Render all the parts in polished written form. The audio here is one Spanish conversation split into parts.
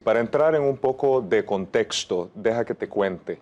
Para entrar en un poco de contexto, deja que te cuente.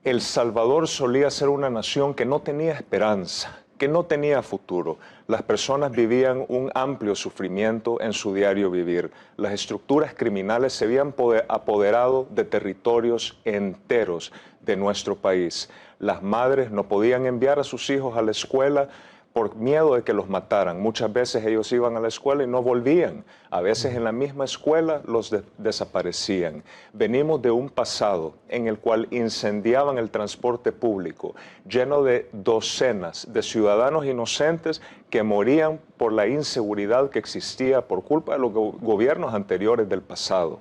El Salvador solía ser una nación que no tenía esperanza, que no tenía futuro. Las personas vivían un amplio sufrimiento en su diario vivir. Las estructuras criminales se habían apoderado de territorios enteros de nuestro país. Las madres no podían enviar a sus hijos a la escuela por miedo de que los mataran. Muchas veces ellos iban a la escuela y no volvían. A veces en la misma escuela los desaparecían. Venimos de un pasado en el cual incendiaban el transporte público, lleno de docenas de ciudadanos inocentes que morían por la inseguridad que existía por culpa de los gobiernos anteriores del pasado.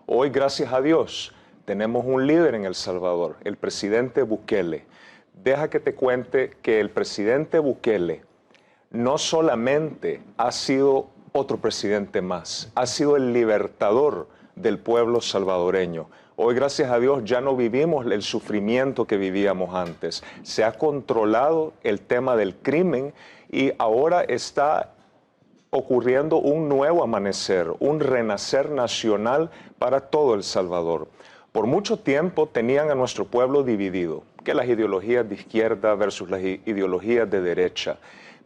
Hoy, gracias a Dios, tenemos un líder en El Salvador, el presidente Bukele. Deja que te cuente que el presidente Bukele no solamente ha sido otro presidente más, ha sido el libertador del pueblo salvadoreño. Hoy, gracias a Dios, ya no vivimos el sufrimiento que vivíamos antes. Se ha controlado el tema del crimen y ahora está ocurriendo un nuevo amanecer, un renacer nacional para todo El Salvador. Por mucho tiempo tenían a nuestro pueblo dividido, que las ideologías de izquierda versus las ideologías de derecha.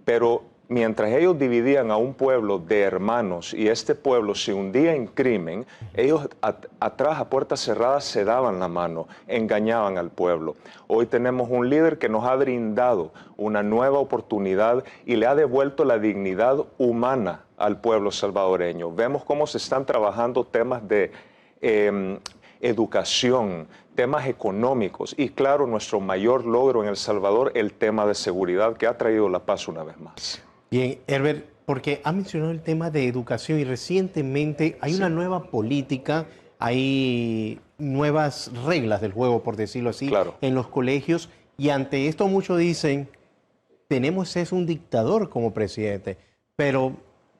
Pero mientras ellos dividían a un pueblo de hermanos y este pueblo se hundía en crimen, ellos atrás a puertas cerradas se daban la mano, engañaban al pueblo. Hoy tenemos un líder que nos ha brindado una nueva oportunidad y le ha devuelto la dignidad humana al pueblo salvadoreño. Vemos cómo se están trabajando temas de educación, temas económicos y claro, nuestro mayor logro en El Salvador, el tema de seguridad que ha traído la paz una vez más. Bien, Herbert, porque ha mencionado el tema de educación y recientemente hay una nueva política, hay nuevas reglas del juego, por decirlo así, en los colegios y ante esto muchos dicen, tenemos es un dictador como presidente, pero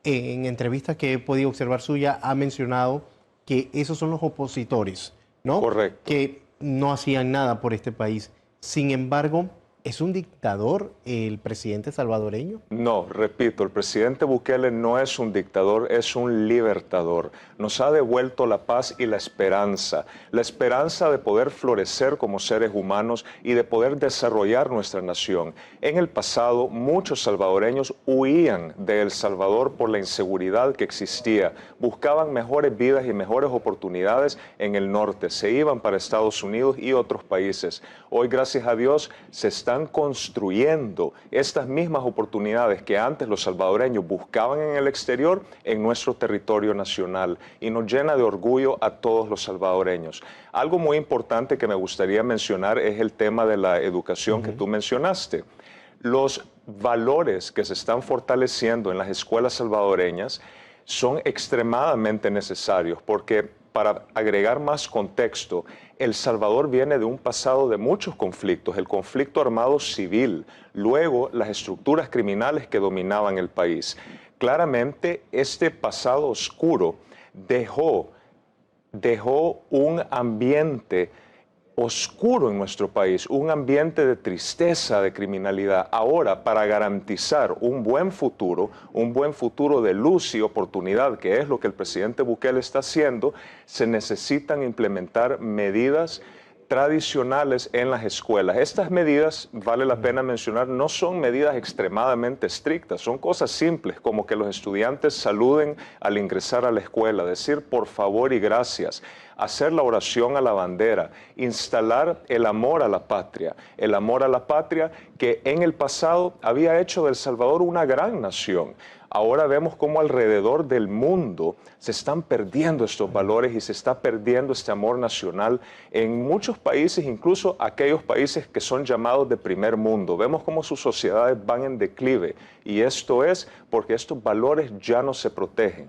en entrevistas que he podido observar suya ha mencionado que esos son los opositores, ¿no? Correcto. Que no hacían nada por este país. Sin embargo, ¿es un dictador el presidente salvadoreño? No, repito, el presidente Bukele no es un dictador, es un libertador. Nos ha devuelto la paz y la esperanza de poder florecer como seres humanos y de poder desarrollar nuestra nación. En el pasado, muchos salvadoreños huían de El Salvador por la inseguridad que existía. Buscaban mejores vidas y mejores oportunidades en el norte. Se iban para Estados Unidos y otros países. Hoy, gracias a Dios, se están construyendo estas mismas oportunidades que antes los salvadoreños buscaban en el exterior en nuestro territorio nacional y nos llena de orgullo a todos los salvadoreños. Algo muy importante que me gustaría mencionar es el tema de la educación que tú mencionaste. Los valores que se están fortaleciendo en las escuelas salvadoreñas son extremadamente necesarios porque, para agregar más contexto, El Salvador viene de un pasado de muchos conflictos, el conflicto armado civil, luego las estructuras criminales que dominaban el país. Claramente, este pasado oscuro dejó un ambiente oscuro en nuestro país, un ambiente de tristeza, de criminalidad. Ahora, para garantizar un buen futuro de luz y oportunidad, que es lo que el presidente Bukele está haciendo, se necesitan implementar medidas tradicionales en las escuelas. Estas medidas, vale la pena mencionar, no son medidas extremadamente estrictas, son cosas simples como que los estudiantes saluden al ingresar a la escuela, decir por favor y gracias, hacer la oración a la bandera, instalar el amor a la patria que en el pasado había hecho de El Salvador una gran nación. Ahora vemos cómo alrededor del mundo se están perdiendo estos valores y se está perdiendo este amor nacional en muchos países, incluso aquellos países que son llamados de primer mundo. Vemos cómo sus sociedades van en declive y esto es porque estos valores ya no se protegen.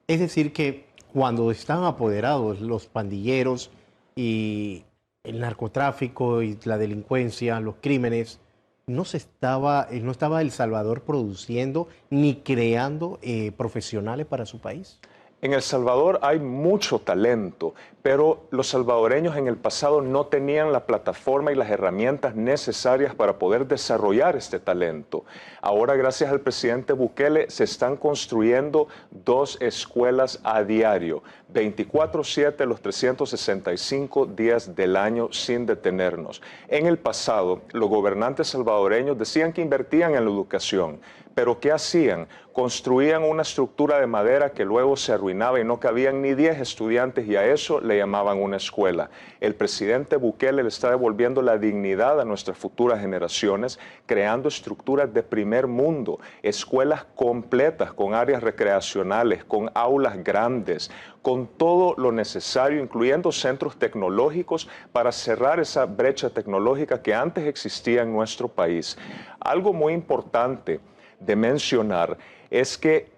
Es decir que cuando están apoderados los pandilleros y el narcotráfico y la delincuencia, los crímenes, no estaba El Salvador produciendo ni creando profesionales para su país. En El Salvador hay mucho talento, pero los salvadoreños en el pasado no tenían la plataforma y las herramientas necesarias para poder desarrollar este talento. Ahora, gracias al presidente Bukele, se están construyendo 2 escuelas a diario, 24/7 los 365 días del año sin detenernos. En el pasado, los gobernantes salvadoreños decían que invertían en la educación, pero ¿qué hacían? Construían una estructura de madera que luego se arruinaba y no cabían ni 10 estudiantes y a eso le llamaban una escuela. El presidente Bukele le está devolviendo la dignidad a nuestras futuras generaciones, creando estructuras de primer mundo, escuelas completas con áreas recreacionales, con aulas grandes, con todo lo necesario, incluyendo centros tecnológicos para cerrar esa brecha tecnológica que antes existía en nuestro país. Algo muy importante de mencionar es que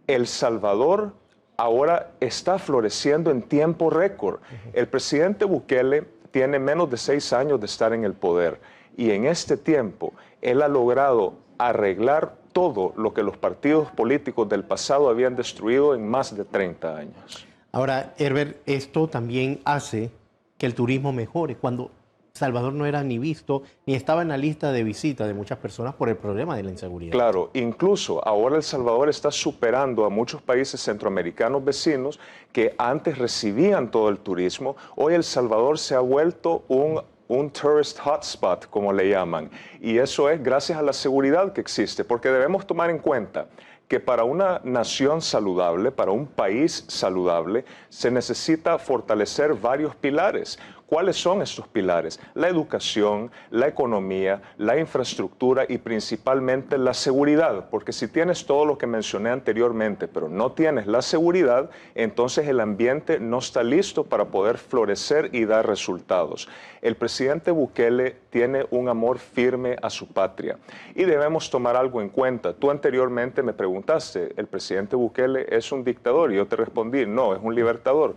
El Salvador ahora está floreciendo en tiempo récord. El presidente Bukele tiene menos de 6 años de estar en el poder y en este tiempo él ha logrado arreglar todo lo que los partidos políticos del pasado habían destruido en más de 30 años. Ahora, Herbert, esto también hace que el turismo mejore. Cuando Salvador no era ni visto, ni estaba en la lista de visita de muchas personas por el problema de la inseguridad. Claro, incluso ahora El Salvador está superando a muchos países centroamericanos vecinos que antes recibían todo el turismo. Hoy El Salvador se ha vuelto un tourist hotspot, como le llaman, y eso es gracias a la seguridad que existe, porque debemos tomar en cuenta que para una nación saludable, para un país saludable, se necesita fortalecer varios pilares. ¿Cuáles son estos pilares? La educación, la economía, la infraestructura y principalmente la seguridad, porque si tienes todo lo que mencioné anteriormente, pero no tienes la seguridad, entonces el ambiente no está listo para poder florecer y dar resultados. El presidente Bukele tiene un amor firme a su patria y debemos tomar algo en cuenta. Tú anteriormente me preguntaste, ¿el presidente Bukele es un dictador? Y yo te respondí, no, es un libertador.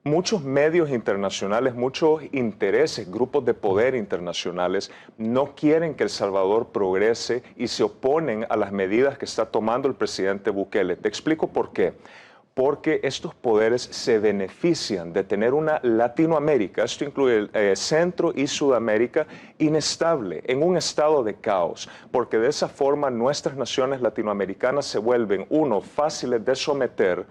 Muchos medios internacionales, muchos intereses, grupos de poder internacionales no quieren que El Salvador progrese y se oponen a las medidas que está tomando el presidente Bukele. Te explico por qué. Porque estos poderes se benefician de tener una Latinoamérica, esto incluye Centro y Sudamérica, inestable, en un estado de caos, porque de esa forma nuestras naciones latinoamericanas se vuelven, 1, fáciles de someter,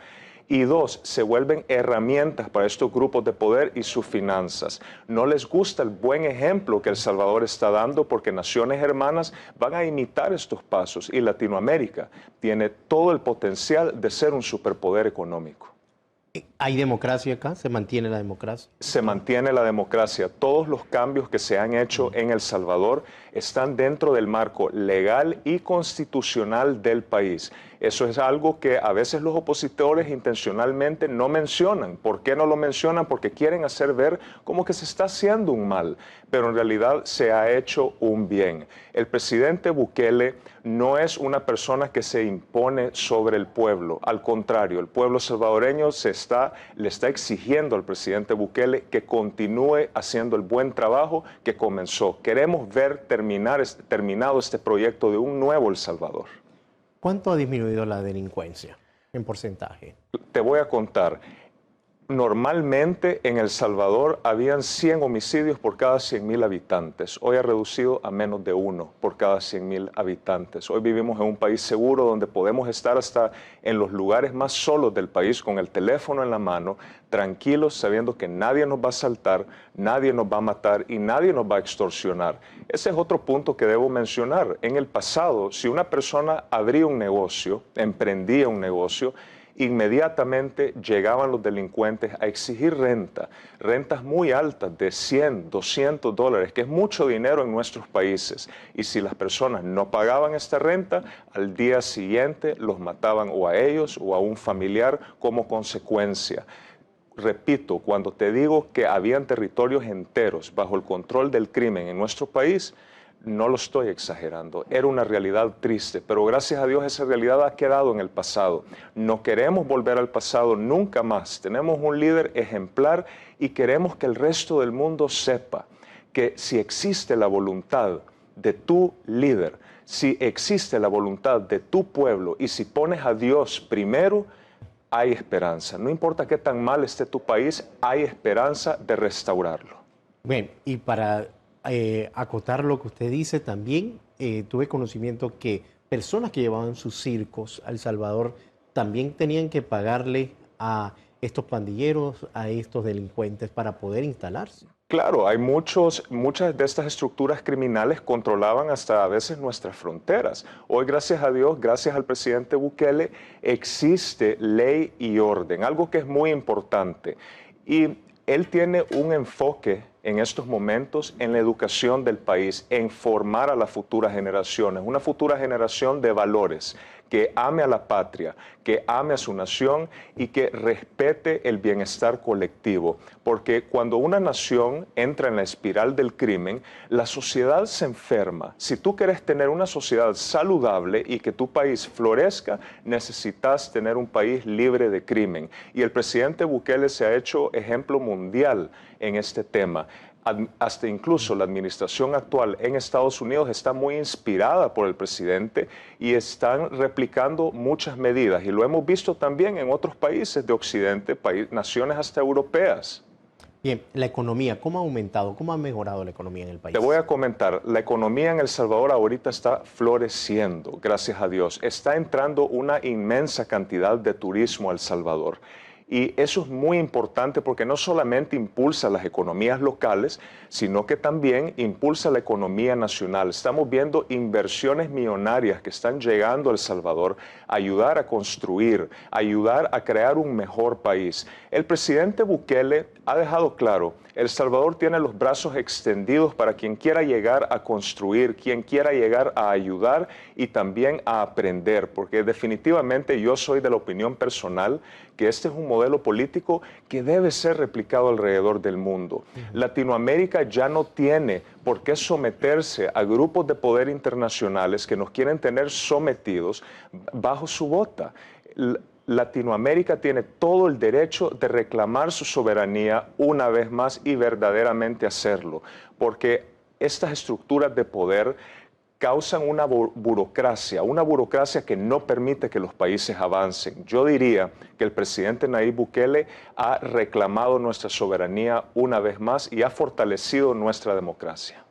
y 2, se vuelven herramientas para estos grupos de poder y sus finanzas. No les gusta el buen ejemplo que El Salvador está dando porque naciones hermanas van a imitar estos pasos y Latinoamérica tiene todo el potencial de ser un superpoder económico. ¿Hay democracia acá? ¿Se mantiene la democracia? Se mantiene la democracia. Todos los cambios que se han hecho en El Salvador están dentro del marco legal y constitucional del país. Eso es algo que a veces los opositores intencionalmente no mencionan. ¿Por qué no lo mencionan? Porque quieren hacer ver como que se está haciendo un mal, pero en realidad se ha hecho un bien. El presidente Bukele no es una persona que se impone sobre el pueblo. Al contrario, el pueblo salvadoreño le está exigiendo al presidente Bukele que continúe haciendo el buen trabajo que comenzó. Queremos ver terminado este proyecto de un nuevo El Salvador. ¿Cuánto ha disminuido la delincuencia en porcentaje? Te voy a contar. Normalmente en El Salvador habían 100 homicidios por cada 100.000 habitantes. Hoy ha reducido a menos de 1 por cada 100.000 habitantes. Hoy vivimos en un país seguro donde podemos estar hasta en los lugares más solos del país con el teléfono en la mano, tranquilos, sabiendo que nadie nos va a asaltar, nadie nos va a matar y nadie nos va a extorsionar. Ese es otro punto que debo mencionar. En el pasado, si una persona abría un negocio, emprendía un negocio, inmediatamente llegaban los delincuentes a exigir rentas muy altas de 100, 200 dólares, que es mucho dinero en nuestros países. Y si las personas no pagaban esta renta, al día siguiente los mataban o a ellos o a un familiar como consecuencia. Repito, cuando te digo que habían territorios enteros bajo el control del crimen en nuestro país, no lo estoy exagerando, era una realidad triste, pero gracias a Dios esa realidad ha quedado en el pasado. No queremos volver al pasado nunca más. Tenemos un líder ejemplar y queremos que el resto del mundo sepa que si existe la voluntad de tu líder, si existe la voluntad de tu pueblo y si pones a Dios primero, hay esperanza. No importa qué tan mal esté tu país, hay esperanza de restaurarlo. Bien, y para acotar lo que usted dice, también tuve conocimiento que personas que llevaban sus circos a El Salvador también tenían que pagarle a estos pandilleros, a estos delincuentes para poder instalarse. Claro, hay muchas de estas estructuras criminales controlaban hasta a veces nuestras fronteras. Hoy, gracias a Dios, gracias al presidente Bukele, existe ley y orden, algo que es muy importante. Y él tiene un enfoque en estos momentos en la educación del país, en formar a las futuras generaciones, una futura generación de valores, que ame a la patria, que ame a su nación y que respete el bienestar colectivo. Porque cuando una nación entra en la espiral del crimen, la sociedad se enferma. Si tú quieres tener una sociedad saludable y que tu país florezca, necesitas tener un país libre de crimen. Y el presidente Bukele se ha hecho ejemplo mundial en este tema. Hasta incluso la administración actual en Estados Unidos está muy inspirada por el presidente y están replicando muchas medidas. Y lo hemos visto también en otros países de Occidente, naciones hasta europeas. Bien, la economía, ¿cómo ha aumentado? ¿Cómo ha mejorado la economía en el país? Te voy a comentar, la economía en El Salvador ahorita está floreciendo, gracias a Dios. Está entrando una inmensa cantidad de turismo a El Salvador. Y eso es muy importante porque no solamente impulsa las economías locales, sino que también impulsa la economía nacional. Estamos viendo inversiones millonarias que están llegando a El Salvador a ayudar a construir, a ayudar a crear un mejor país. El presidente Bukele ha dejado claro, El Salvador tiene los brazos extendidos para quien quiera llegar a construir, quien quiera llegar a ayudar y también a aprender, porque definitivamente yo soy de la opinión personal que este es un modelo político que debe ser replicado alrededor del mundo. Latinoamérica ya no tiene por qué someterse a grupos de poder internacionales que nos quieren tener sometidos bajo su bota. Latinoamérica tiene todo el derecho de reclamar su soberanía una vez más y verdaderamente hacerlo, porque estas estructuras de poder causan una burocracia que no permite que los países avancen. Yo diría que el presidente Nayib Bukele ha reclamado nuestra soberanía una vez más y ha fortalecido nuestra democracia.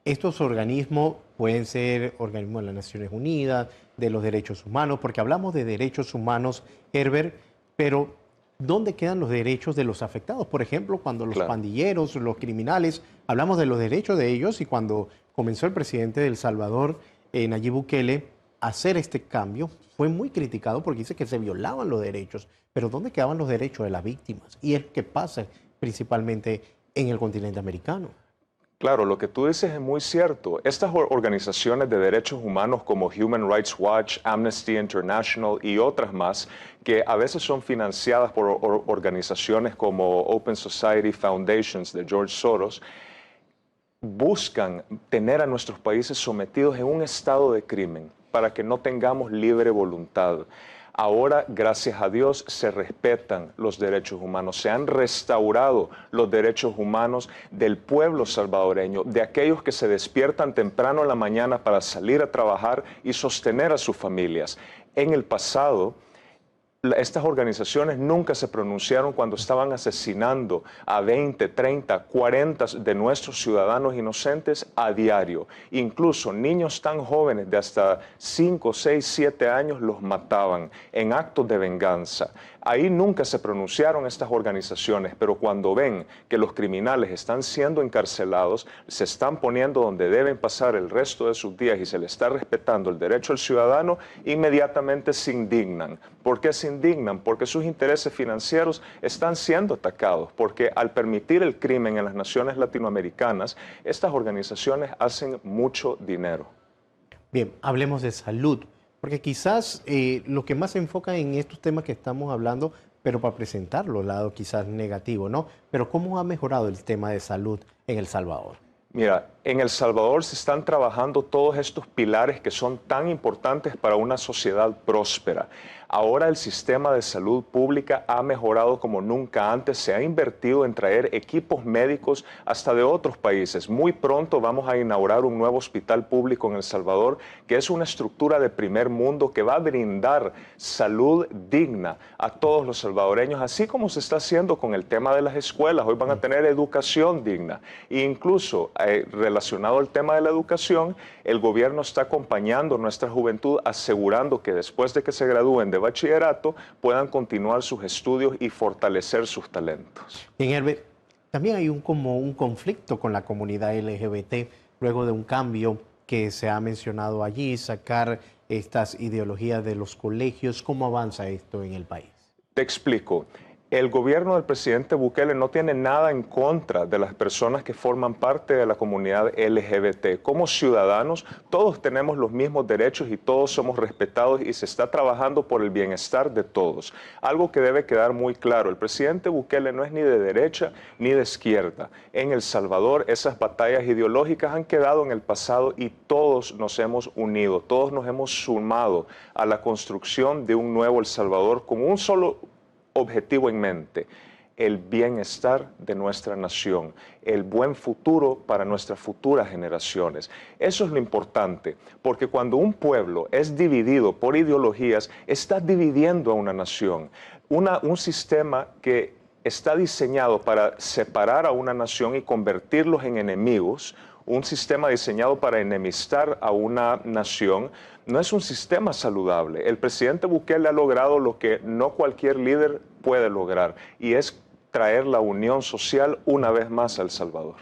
Estos organismos pueden ser organismos de las Naciones Unidas, de los derechos humanos, porque hablamos de derechos humanos, Herbert, pero ¿dónde quedan los derechos de los afectados? Por ejemplo, cuando los pandilleros, los criminales, hablamos de los derechos de ellos y cuando comenzó el presidente de El Salvador, Nayib Bukele, a hacer este cambio, fue muy criticado porque dice que se violaban los derechos. Pero ¿dónde quedaban los derechos de las víctimas? Y es lo que pasa principalmente en el continente americano. Claro, lo que tú dices es muy cierto. Estas organizaciones de derechos humanos como Human Rights Watch, Amnesty International y otras más, que a veces son financiadas por organizaciones como Open Society Foundations de George Soros, buscan tener a nuestros países sometidos en un estado de crimen para que no tengamos libre voluntad. Ahora, gracias a Dios, se respetan los derechos humanos, se han restaurado los derechos humanos del pueblo salvadoreño, de aquellos que se despiertan temprano en la mañana para salir a trabajar y sostener a sus familias. En el pasado, estas organizaciones nunca se pronunciaron cuando estaban asesinando a 20, 30, 40 de nuestros ciudadanos inocentes a diario. Incluso niños tan jóvenes de hasta 5, 6, 7 años los mataban en actos de venganza. Ahí nunca se pronunciaron estas organizaciones, pero cuando ven que los criminales están siendo encarcelados, se están poniendo donde deben pasar el resto de sus días y se les está respetando el derecho al ciudadano, inmediatamente se indignan. ¿Por qué se indignan? Porque sus intereses financieros están siendo atacados, porque al permitir el crimen en las naciones latinoamericanas, estas organizaciones hacen mucho dinero. Bien, hablemos de salud. Porque quizás lo que más se enfoca en estos temas que estamos hablando, pero para presentarlo, lado quizás negativo, ¿no? Pero ¿cómo ha mejorado el tema de salud en El Salvador? Mira, en El Salvador se están trabajando todos estos pilares que son tan importantes para una sociedad próspera. Ahora el sistema de salud pública ha mejorado como nunca antes. Se ha invertido en traer equipos médicos hasta de otros países. Muy pronto vamos a inaugurar un nuevo hospital público en El Salvador, que es una estructura de primer mundo que va a brindar salud digna a todos los salvadoreños, así como se está haciendo con el tema de las escuelas. Hoy van a tener educación digna. E incluso relacionado al tema de la educación, el gobierno está acompañando a nuestra juventud, asegurando que después de que se gradúen de bachillerato puedan continuar sus estudios y fortalecer sus talentos. Bien, Herbert, también hay como un conflicto con la comunidad LGBT luego de un cambio que se ha mencionado allí, sacar estas ideologías de los colegios. ¿Cómo avanza esto en el país? Te explico. El gobierno del presidente Bukele no tiene nada en contra de las personas que forman parte de la comunidad LGBT. Como ciudadanos, todos tenemos los mismos derechos y todos somos respetados y se está trabajando por el bienestar de todos. Algo que debe quedar muy claro, el presidente Bukele no es ni de derecha ni de izquierda. En El Salvador esas batallas ideológicas han quedado en el pasado y todos nos hemos unido, todos nos hemos sumado a la construcción de un nuevo El Salvador con un solo objetivo en mente: el bienestar de nuestra nación, el buen futuro para nuestras futuras generaciones. Eso es lo importante, porque cuando un pueblo es dividido por ideologías, está dividiendo a una nación. Un sistema que está diseñado para separar a una nación y convertirlos en enemigos, un sistema diseñado para enemistar a una nación, no es un sistema saludable. El presidente Bukele ha logrado lo que no cualquier líder puede lograr, y es traer la unión social una vez más a El Salvador.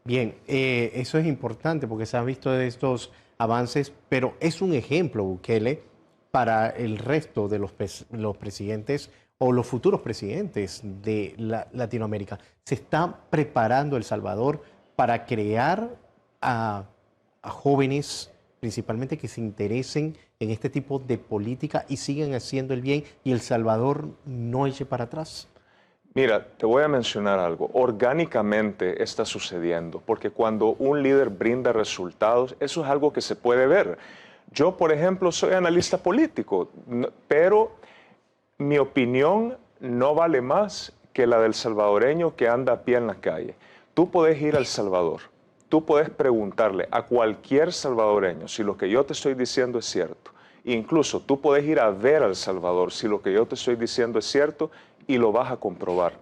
Bien, eso es importante porque se han visto de estos avances, pero es un ejemplo, Bukele, para el resto de los presidentes o los futuros presidentes de Latinoamérica. ¿Se está preparando El Salvador para crear a jóvenes, principalmente, que se interesen en este tipo de política y sigan haciendo el bien y El Salvador no eche para atrás? Mira, te voy a mencionar algo. Orgánicamente está sucediendo, porque cuando un líder brinda resultados, eso es algo que se puede ver. Yo, por ejemplo, soy analista político, pero mi opinión no vale más que la del salvadoreño que anda a pie en la calle. Tú puedes ir a El Salvador, tú puedes preguntarle a cualquier salvadoreño si lo que yo te estoy diciendo es cierto. Incluso tú puedes ir a ver a El Salvador si lo que yo te estoy diciendo es cierto, y lo vas a comprobar.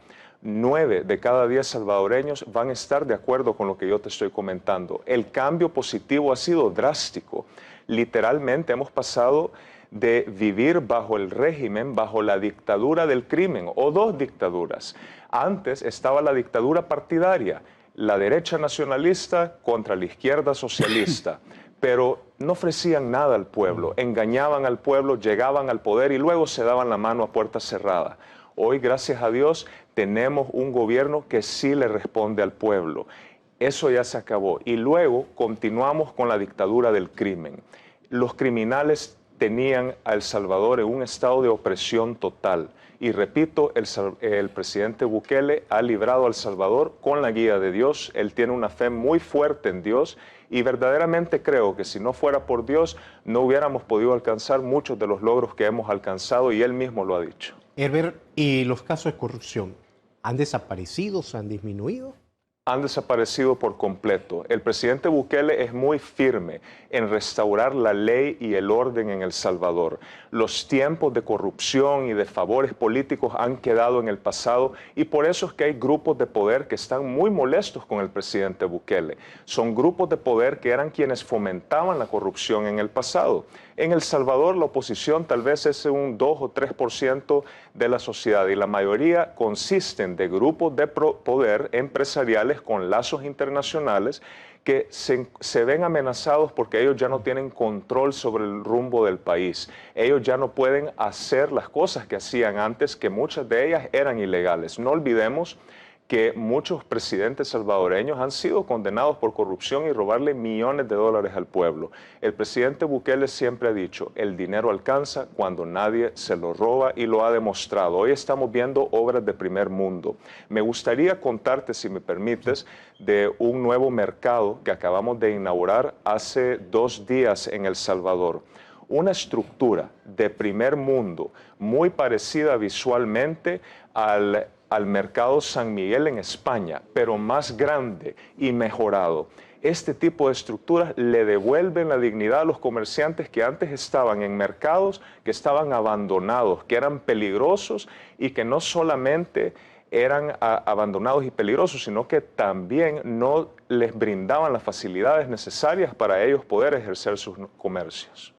9 de cada 10 salvadoreños van a estar de acuerdo con lo que yo te estoy comentando. El cambio positivo ha sido drástico. Literalmente hemos pasado de vivir bajo el régimen, bajo la dictadura del crimen, o dos dictaduras. Antes estaba la dictadura partidaria, la derecha nacionalista contra la izquierda socialista, pero no ofrecían nada al pueblo, engañaban al pueblo, llegaban al poder y luego se daban la mano a puerta cerrada. Hoy, gracias a Dios, tenemos un gobierno que sí le responde al pueblo. Eso ya se acabó. Y luego continuamos con la dictadura del crimen. Los criminales tenían a El Salvador en un estado de opresión total. Y repito, el presidente Bukele ha librado a El Salvador con la guía de Dios. Él tiene una fe muy fuerte en Dios y verdaderamente creo que si no fuera por Dios no hubiéramos podido alcanzar muchos de los logros que hemos alcanzado, y él mismo lo ha dicho. Herbert, ¿y los casos de corrupción han desaparecido, se han disminuido? Han desaparecido por completo. El presidente Bukele es muy firme en restaurar la ley y el orden en El Salvador. Los tiempos de corrupción y de favores políticos han quedado en el pasado, y por eso es que hay grupos de poder que están muy molestos con el presidente Bukele. Son grupos de poder que eran quienes fomentaban la corrupción en el pasado. En El Salvador la oposición tal vez es un 2 o 3% de la sociedad, y la mayoría consisten de grupos de poder empresariales con lazos internacionales que se ven amenazados porque ellos ya no tienen control sobre el rumbo del país. Ellos ya no pueden hacer las cosas que hacían antes, que muchas de ellas eran ilegales. No olvidemos que muchos presidentes salvadoreños han sido condenados por corrupción y robarle millones de dólares al pueblo. El presidente Bukele siempre ha dicho, el dinero alcanza cuando nadie se lo roba y lo ha demostrado. Hoy estamos viendo obras de primer mundo. Me gustaría contarte, si me permites, de un nuevo mercado que acabamos de inaugurar hace 2 días en El Salvador. Una estructura de primer mundo muy parecida visualmente al mercado San Miguel en España, pero más grande y mejorado. Este tipo de estructuras le devuelven la dignidad a los comerciantes que antes estaban en mercados que estaban abandonados, que eran peligrosos y que no solamente eran abandonados y peligrosos, sino que también no les brindaban las facilidades necesarias para ellos poder ejercer sus comercios.